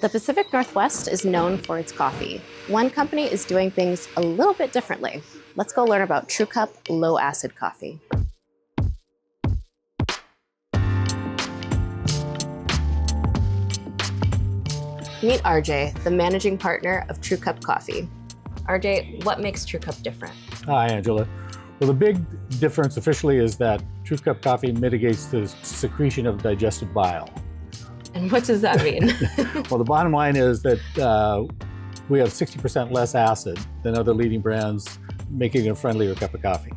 The Pacific Northwest is known for its coffee. One company is doing things a little bit differently. Let's go learn about Trücup low-acid coffee. Meet RJ, the managing partner of Trücup Coffee. RJ, what makes Trücup different? Hi, Angela. Well, the big difference officially is that Trücup coffee mitigates the secretion of digestive bile. And what does that mean? Well, the bottom line is that we have 60% less acid than other leading brands, making it a friendlier cup of coffee.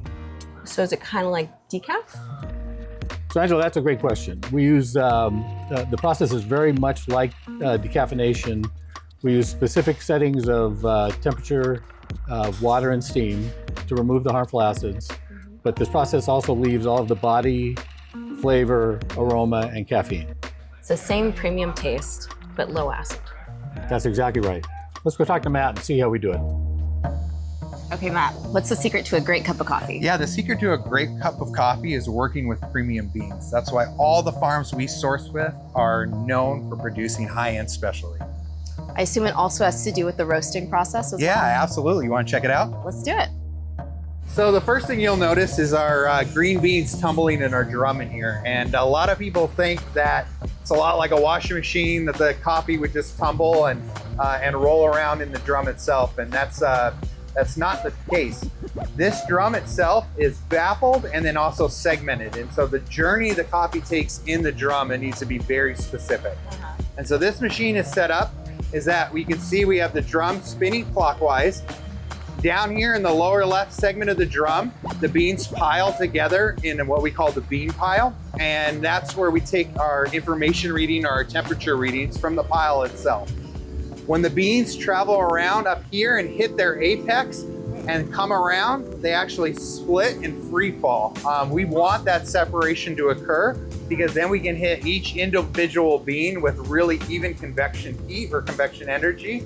So is it kind of like decaf? So Angela, that's a great question. We use, the process is very much like decaffeination. We use specific settings of temperature, water and steam to remove the harmful acids. But this process also leaves all of the body, flavor, aroma, and caffeine. So same premium taste, but low acid. That's exactly right. Let's go talk to Matt and see how we do it. Okay, Matt, what's the secret to a great cup of coffee? Yeah, the secret to a great cup of coffee is working with premium beans. That's why all the farms we source with are known for producing high-end specialty. I assume it also has to do with the roasting process as well? Yeah, absolutely. You want to check it out? Let's do it. So the first thing you'll notice is our green beans tumbling in our drum in here. And a lot of people think that it's a lot like a washing machine, that the coffee would just tumble and roll around in the drum itself. And that's not the case. This drum itself is baffled and then also segmented. And so the journey the coffee takes in the drum, it needs to be very specific. And so this machine is set up is that we can see we have the drum spinning clockwise. Down here in the lower left segment of the drum, the beans pile together in what we call the bean pile. And that's where we take our information reading, our temperature readings from the pile itself. When the beans travel around up here and hit their apex and come around, they actually split and free fall. We want that separation to occur because then we can hit each individual bean with really even convection heat or convection energy.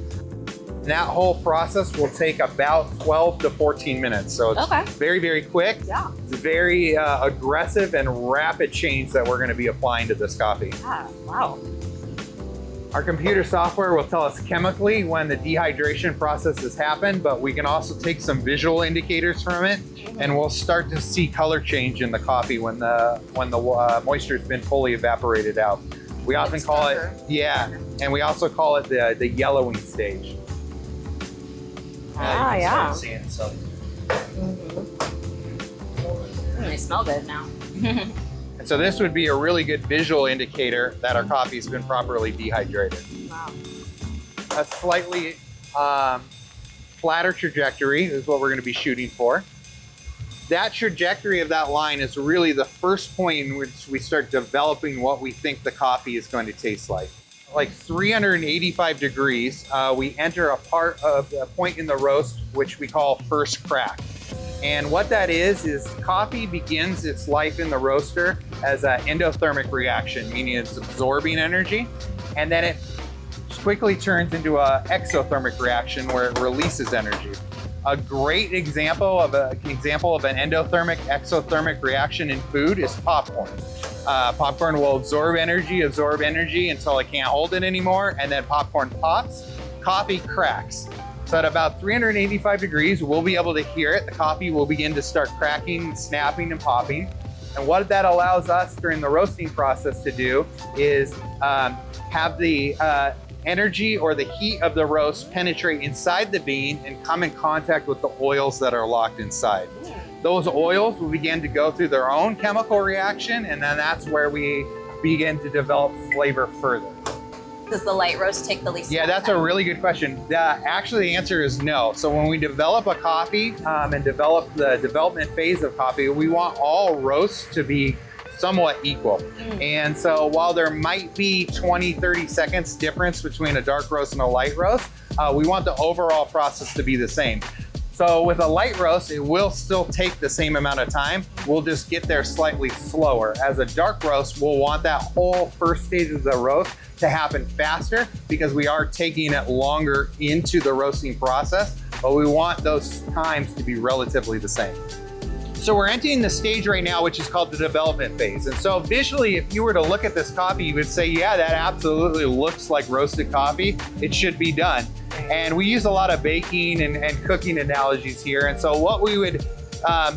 And that whole process will take about 12 to 14 minutes. So it's very, very quick. Yeah. It's very aggressive and rapid change that we're gonna be applying to this coffee. Yeah, wow. Our computer software will tell us chemically when the dehydration process has happened, but we can also take some visual indicators from it, and we'll start to see color change in the coffee when the moisture has been fully evaporated out. We often call it, and we also call it the yellowing stage. Yeah. They smell good now. And so this would be a really good visual indicator that our coffee's been properly dehydrated. Wow. A slightly flatter trajectory is what we're going to be shooting for. That trajectory of that line is really the first point in which we start developing what we think the coffee is going to taste like. Like 385 degrees, we enter a point in the roast which we call first crack. And what that is coffee begins its life in the roaster as an endothermic reaction, meaning it's absorbing energy, and then it quickly turns into an exothermic reaction where it releases energy. A great example of an endothermic exothermic reaction in food is popcorn. Popcorn will absorb energy until it can't hold it anymore, and then popcorn pops, coffee cracks. So at about 385 degrees, we'll be able to hear it. The coffee will begin to start cracking, snapping, and popping. And what that allows us during the roasting process to do is have the energy or the heat of the roast penetrate inside the bean and come in contact with the oils that are locked inside. Those oils will begin to go through their own chemical reaction, and then that's where we begin to develop flavor further. Does the light roast take the least? Yeah, that's a really good question. Actually, the answer is no. So when we develop a coffee and develop the development phase of coffee, we want all roasts to be somewhat equal. And so while there might be 20, 30 seconds difference between a dark roast and a light roast, we want the overall process to be the same. So with a light roast, it will still take the same amount of time. We'll just get there slightly slower. As a dark roast, we'll want that whole first stage of the roast to happen faster because we are taking it longer into the roasting process, but we want those times to be relatively the same. So we're entering the stage right now, which is called the development phase. And so visually, if you were to look at this coffee, you would say, yeah, that absolutely looks like roasted coffee. It should be done. And we use a lot of baking and cooking analogies here. And so what we would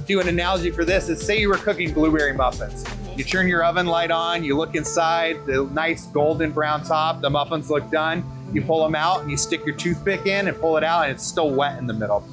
do an analogy for this is, say you were cooking blueberry muffins. You turn your oven light on, you look inside, the nice golden brown top, the muffins look done. You pull them out and you stick your toothpick in and pull it out, and it's still wet in the middle.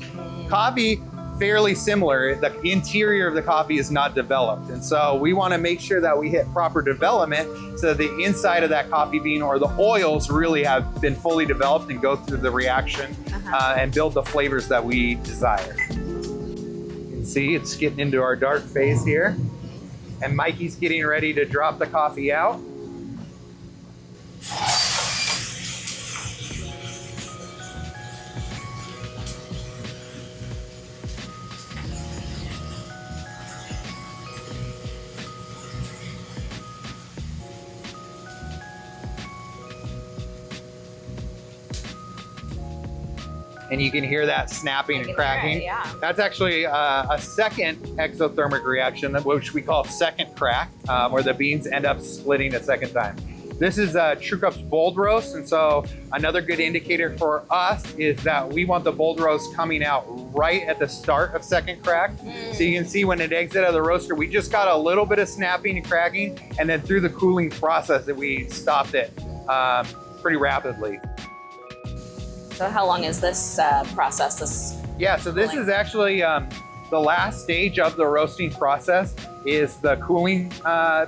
Coffee, fairly similar. The interior of the coffee is not developed. And so we want to make sure that we hit proper development so that the inside of that coffee bean or the oils really have been fully developed and go through the reaction and build the flavors that we desire. You can see it's getting into our dark phase here. And Mikey's getting ready to drop the coffee out. And you can hear that snapping and cracking. Yeah. That's actually a second exothermic reaction, which we call second crack, where the beans end up splitting a second time. This is Trücup's bold roast, and so another good indicator for us is that we want the bold roast coming out right at the start of second crack. So you can see when it exits out of the roaster, we just got a little bit of snapping and cracking, and then through the cooling process that we stopped it pretty rapidly. So how long is this process? Yeah, so this is actually the last stage of the roasting process is the cooling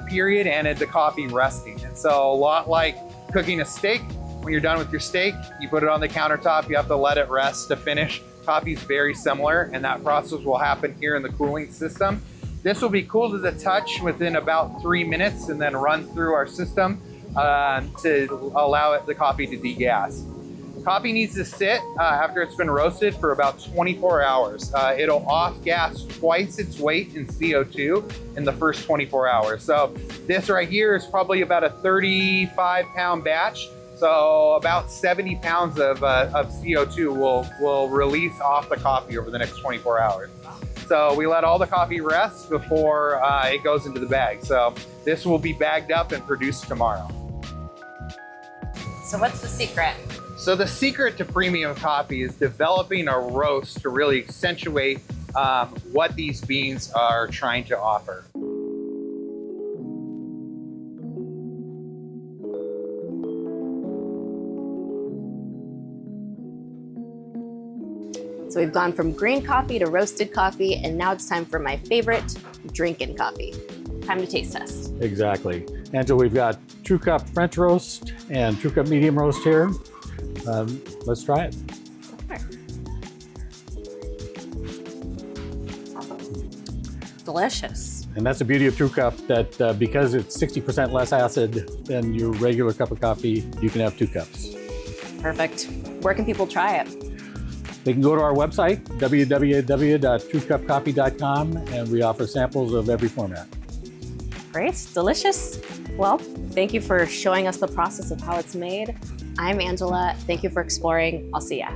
period and the coffee resting. And so a lot like cooking a steak, when you're done with your steak, you put it on the countertop, you have to let it rest to finish. Coffee's very similar, and that process will happen here in the cooling system. This will be cooled to the touch within about 3 minutes and then run through our system to allow the coffee to degas. Coffee needs to sit after it's been roasted for about 24 hours. It'll off-gas twice its weight in CO2 in the first 24 hours. So this right here is probably about a 35-pound batch. So about 70 pounds of CO2 will release off the coffee over the next 24 hours. So we let all the coffee rest before it goes into the bag. So this will be bagged up and produced tomorrow. So what's the secret? So the secret to premium coffee is developing a roast to really accentuate what these beans are trying to offer. So we've gone from green coffee to roasted coffee, and now it's time for my favorite, drinking coffee. Time to taste test. Exactly. Angela, we've got Trücup French roast and Trücup medium roast here. Let's try it. Delicious. And that's the beauty of Trücup, that because it's 60% less acid than your regular cup of coffee, you can have 2 cups. Perfect. Where can people try it? They can go to our website, www.trucupcoffee.com, and we offer samples of every format. Great, delicious. Well, thank you for showing us the process of how it's made. I'm Angela. Thank you for exploring. I'll see ya.